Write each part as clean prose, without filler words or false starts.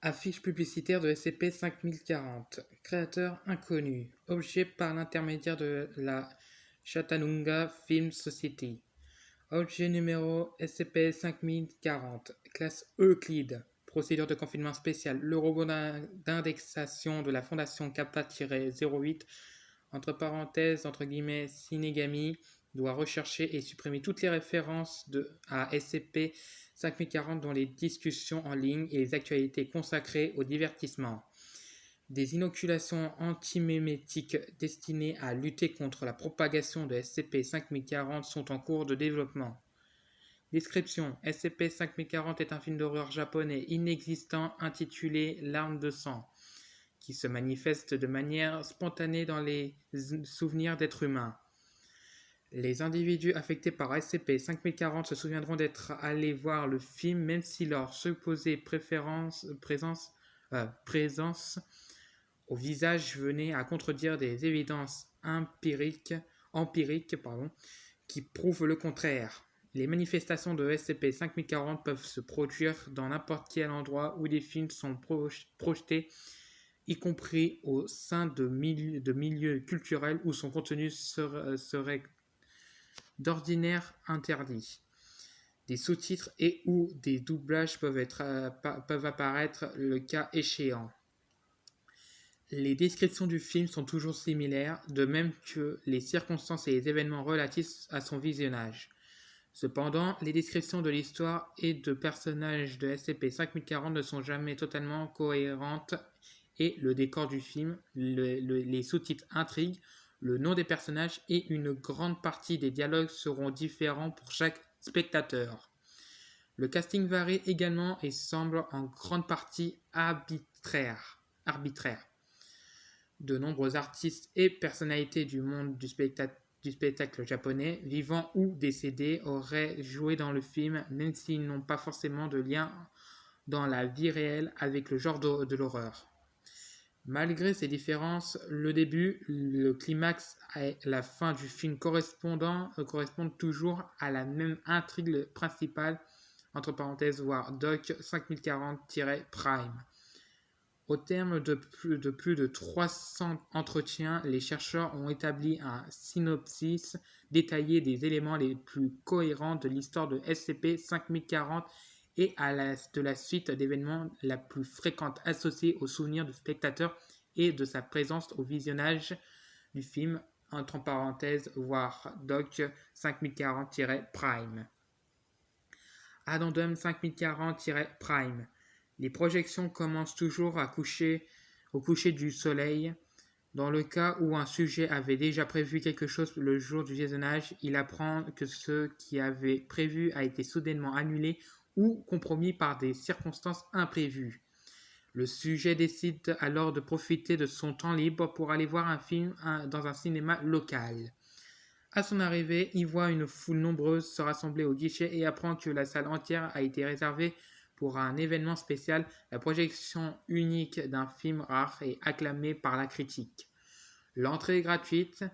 Affiche publicitaire de SCP-5040. Créateur inconnu. Objet par l'intermédiaire de la Chattanooga Film Society. Objet numéro SCP-5040. Classe Euclide. Procédure de confinement spéciale. Le robot d'indexation de la Fondation Kappa-08, entre parenthèses, entre guillemets, Shinigami, doit rechercher et supprimer toutes les références à SCP-5040 dans les discussions en ligne et les actualités consacrées au divertissement. Des inoculations antimémétiques destinées à lutter contre la propagation de SCP-5040 sont en cours de développement. Description: SCP-5040 est un film d'horreur japonais inexistant intitulé Larmes de sang, qui se manifeste de manière spontanée dans les souvenirs d'êtres humains. Les individus affectés par SCP-5040 se souviendront d'être allés voir le film même si leur supposée présence au visage venait à contredire des évidences empiriques qui prouvent le contraire. Les manifestations de SCP-5040 peuvent se produire dans n'importe quel endroit où des films sont projetés, y compris au sein de milieux culturels où son contenu serait d'ordinaire interdit. Des sous-titres et ou des doublages peuvent apparaître le cas échéant. Les descriptions du film sont toujours similaires, de même que les circonstances et les événements relatifs à son visionnage. Cependant, les descriptions de l'histoire et de personnages de SCP-5040 ne sont jamais totalement cohérentes et le décor du film, les sous-titres intrigues, le nom des personnages et une grande partie des dialogues seront différents pour chaque spectateur. Le casting varie également et semble en grande partie arbitraire. De nombreux artistes et personnalités du monde du spectacle japonais, vivants ou décédés, auraient joué dans le film, même s'ils n'ont pas forcément de lien dans la vie réelle avec le genre de l'horreur. Malgré ces différences, le début, le climax et la fin du film correspondent toujours à la même intrigue principale, entre parenthèses, voire Doc 5040-Prime. Au terme de plus de 300 entretiens, les chercheurs ont établi un synopsis détaillé des éléments les plus cohérents de l'histoire de SCP-5040 et de la suite d'événements la plus fréquente associée au souvenir du spectateur et de sa présence au visionnage du film, entre parenthèses, voire Doc 5040-Prime. Addendum 5040-Prime. Les projections commencent toujours au coucher du soleil. Dans le cas où un sujet avait déjà prévu quelque chose le jour du visionnage, il apprend que ce qu'il avait prévu a été soudainement annulé ou compromis par des circonstances imprévues. Le sujet décide alors de profiter de son temps libre pour aller voir un film dans un cinéma local. À son arrivée, il voit une foule nombreuse se rassembler au guichet et apprend que la salle entière a été réservée pour un événement spécial, la projection unique d'un film rare et acclamé par la critique. L'entrée est gratuite.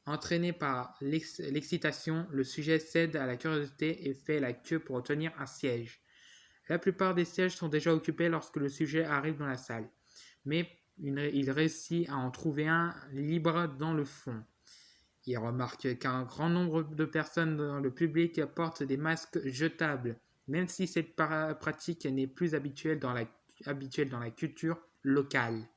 Entraîné par l'excitation, le sujet cède à la curiosité et fait la queue pour obtenir un siège. La plupart des sièges sont déjà occupés lorsque le sujet arrive dans la salle, mais il réussit à en trouver un libre dans le fond. Il remarque qu'un grand nombre de personnes dans le public portent des masques jetables, même si cette pratique n'est plus habituelle dans la culture locale.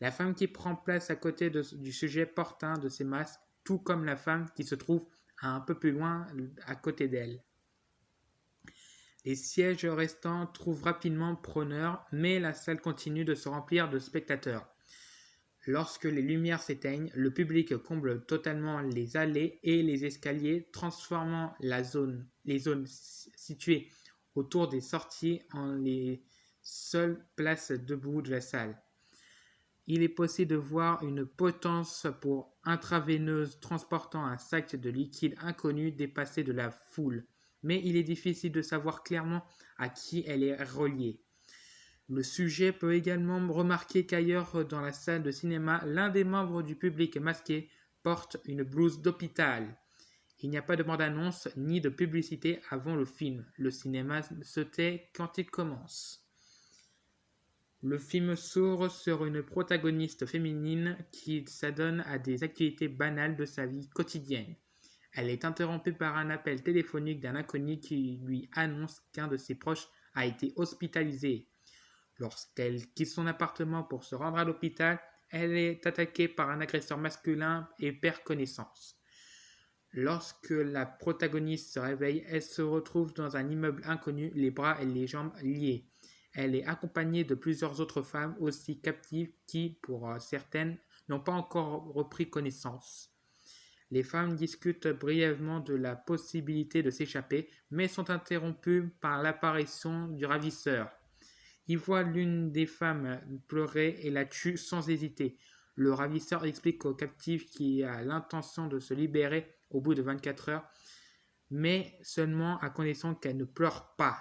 La femme qui prend place à côté du sujet porte un de ces masques, tout comme la femme qui se trouve un peu plus loin à côté d'elle. Les sièges restants trouvent rapidement preneur, mais la salle continue de se remplir de spectateurs. Lorsque les lumières s'éteignent, le public comble totalement les allées et les escaliers, transformant les zones situées autour des sorties en les seules places debout de la salle. Il est possible de voir une potence pour intraveineuse transportant un sac de liquide inconnu dépasser de la foule, mais il est difficile de savoir clairement à qui elle est reliée. Le sujet peut également remarquer qu'ailleurs dans la salle de cinéma, l'un des membres du public masqué porte une blouse d'hôpital. Il n'y a pas de bande-annonce ni de publicité avant le film. Le cinéma se tait quand il commence. Le film s'ouvre sur une protagoniste féminine qui s'adonne à des activités banales de sa vie quotidienne. Elle est interrompue par un appel téléphonique d'un inconnu qui lui annonce qu'un de ses proches a été hospitalisé. Lorsqu'elle quitte son appartement pour se rendre à l'hôpital, elle est attaquée par un agresseur masculin et perd connaissance. Lorsque la protagoniste se réveille, elle se retrouve dans un immeuble inconnu, les bras et les jambes liés. Elle est accompagnée de plusieurs autres femmes aussi captives qui, pour certaines, n'ont pas encore repris connaissance. Les femmes discutent brièvement de la possibilité de s'échapper, mais sont interrompues par l'apparition du ravisseur. Il voit l'une des femmes pleurer et la tue sans hésiter. Le ravisseur explique aux captifs qu'il a l'intention de se libérer au bout de 24 heures, mais seulement à condition qu'elle ne pleure pas.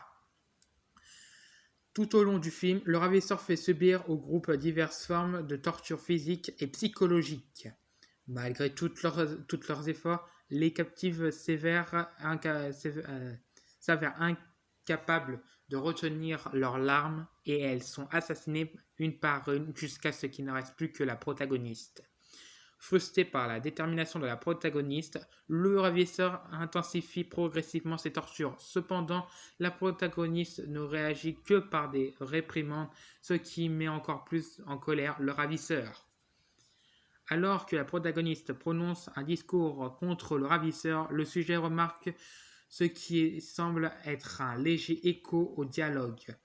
Tout au long du film, le ravisseur fait subir au groupe diverses formes de torture physique et psychologique. Malgré tous leurs efforts, les captives s'avèrent incapables de retenir leurs larmes et elles sont assassinées une par une jusqu'à ce qu'il ne reste plus que la protagoniste. Frustré par la détermination de la protagoniste, le ravisseur intensifie progressivement ses tortures. Cependant, la protagoniste ne réagit que par des réprimandes, ce qui met encore plus en colère le ravisseur. Alors que la protagoniste prononce un discours contre le ravisseur, le sujet remarque ce qui semble être un léger écho au dialogue.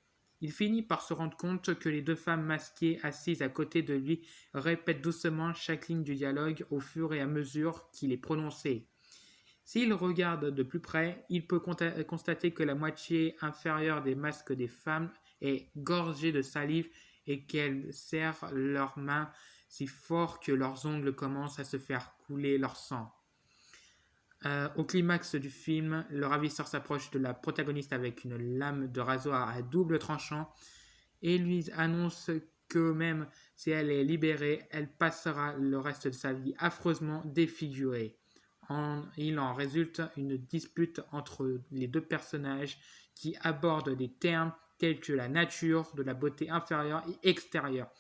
Il finit par se rendre compte que les deux femmes masquées assises à côté de lui répètent doucement chaque ligne du dialogue au fur et à mesure qu'il est prononcé. S'il regarde de plus près, il peut constater que la moitié inférieure des masques des femmes est gorgée de salive et qu'elles serrent leurs mains si fort que leurs ongles commencent à se faire couler leur sang. Au climax du film, le ravisseur s'approche de la protagoniste avec une lame de rasoir à double tranchant et lui annonce que même si elle est libérée, elle passera le reste de sa vie affreusement défigurée. Il en résulte une dispute entre les deux personnages qui abordent des termes tels que la nature de la beauté inférieure et extérieure,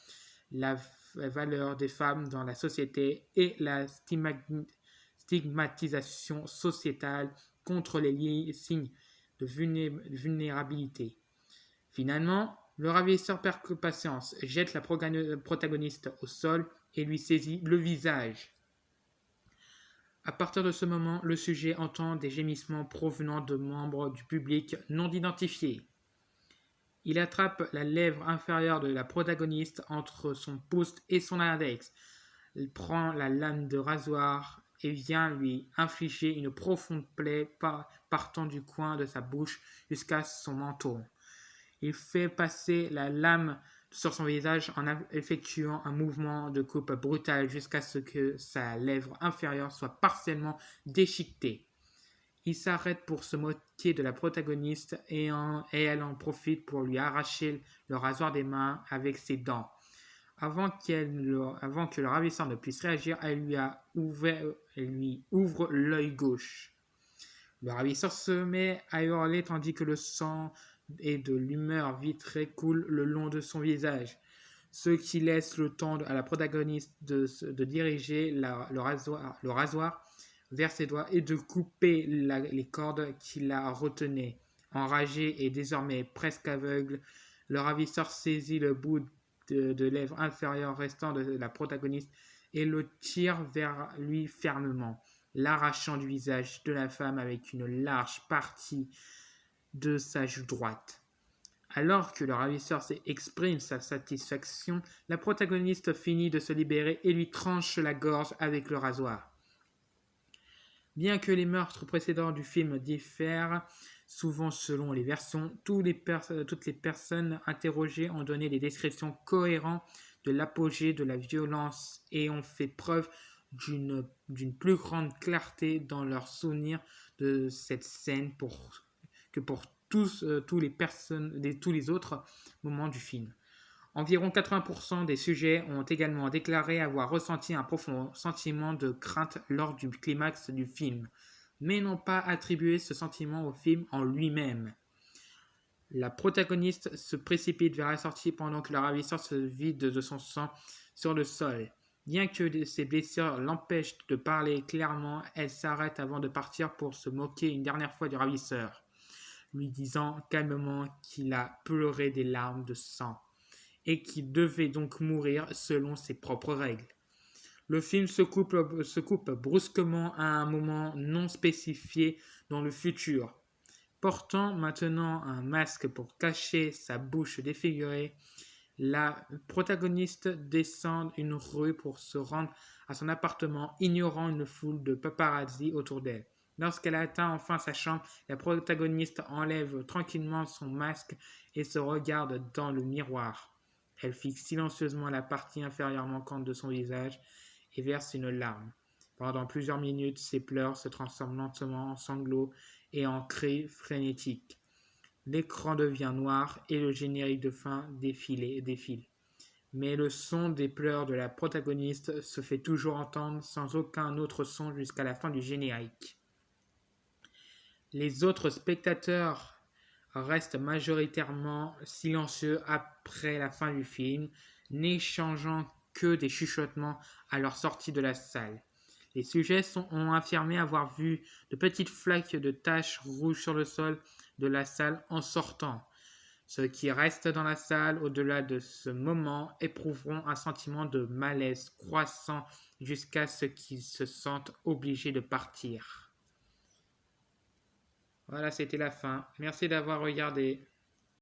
la valeur des femmes dans la société et la stigmatisation sociétale contre les signes de vulnérabilité. Finalement, le ravisseur perd patience, jette la protagoniste au sol et lui saisit le visage. À partir de ce moment, le sujet entend des gémissements provenant de membres du public non identifiés. Il attrape la lèvre inférieure de la protagoniste entre son pouce et son index. Il prend la lame de rasoir et vient lui infliger une profonde plaie partant du coin de sa bouche jusqu'à son menton. Il fait passer la lame sur son visage en effectuant un mouvement de coupe brutal jusqu'à ce que sa lèvre inférieure soit partiellement déchiquetée. Il s'arrête pour se moquer de la protagoniste et elle en profite pour lui arracher le rasoir des mains avec ses dents. Avant que le ravisseur ne puisse réagir, elle lui ouvre l'œil gauche. Le ravisseur se met à hurler tandis que le sang et de l'humeur vitrée coulent le long de son visage, ce qui laisse le temps à la protagoniste de diriger le rasoir vers ses doigts et de couper les cordes qui la retenaient. Enragé et désormais presque aveugle, le ravisseur saisit le bout de lèvres inférieures restant de la protagoniste et le tire vers lui fermement, l'arrachant du visage de la femme avec une large partie de sa joue droite. Alors que le ravisseur exprime sa satisfaction, la protagoniste finit de se libérer et lui tranche la gorge avec le rasoir. Bien que les meurtres précédents du film diffèrent souvent selon les versions, toutes les personnes interrogées ont donné des descriptions cohérentes de l'apogée de la violence et ont fait preuve d'une plus grande clarté dans leurs souvenirs de cette scène que pour tous les autres moments du film. Environ 80% des sujets ont également déclaré avoir ressenti un profond sentiment de crainte lors du climax du film, mais n'ont pas attribué ce sentiment au film en lui-même. La protagoniste se précipite vers la sortie pendant que le ravisseur se vide de son sang sur le sol. Bien que ses blessures l'empêchent de parler clairement, elle s'arrête avant de partir pour se moquer une dernière fois du ravisseur, lui disant calmement qu'il a pleuré des larmes de sang et qu'il devait donc mourir selon ses propres règles. Le film se coupe brusquement à un moment non spécifié dans le futur. Portant maintenant un masque pour cacher sa bouche défigurée, la protagoniste descend une rue pour se rendre à son appartement, ignorant une foule de paparazzi autour d'elle. Lorsqu'elle atteint enfin sa chambre, la protagoniste enlève tranquillement son masque et se regarde dans le miroir. Elle fixe silencieusement la partie inférieure manquante de son visage et verse une larme. Pendant plusieurs minutes, ses pleurs se transforment lentement en sanglots et en cris frénétiques. L'écran devient noir et le générique de fin défile. Mais le son des pleurs de la protagoniste se fait toujours entendre sans aucun autre son jusqu'à la fin du générique. Les autres spectateurs restent majoritairement silencieux après la fin du film, n'échangeant que des chuchotements à leur sortie de la salle. Les sujets ont affirmé avoir vu de petites flaques de taches rouges sur le sol de la salle en sortant. Ceux qui restent dans la salle au-delà de ce moment éprouveront un sentiment de malaise croissant jusqu'à ce qu'ils se sentent obligés de partir. Voilà, c'était la fin. Merci d'avoir regardé.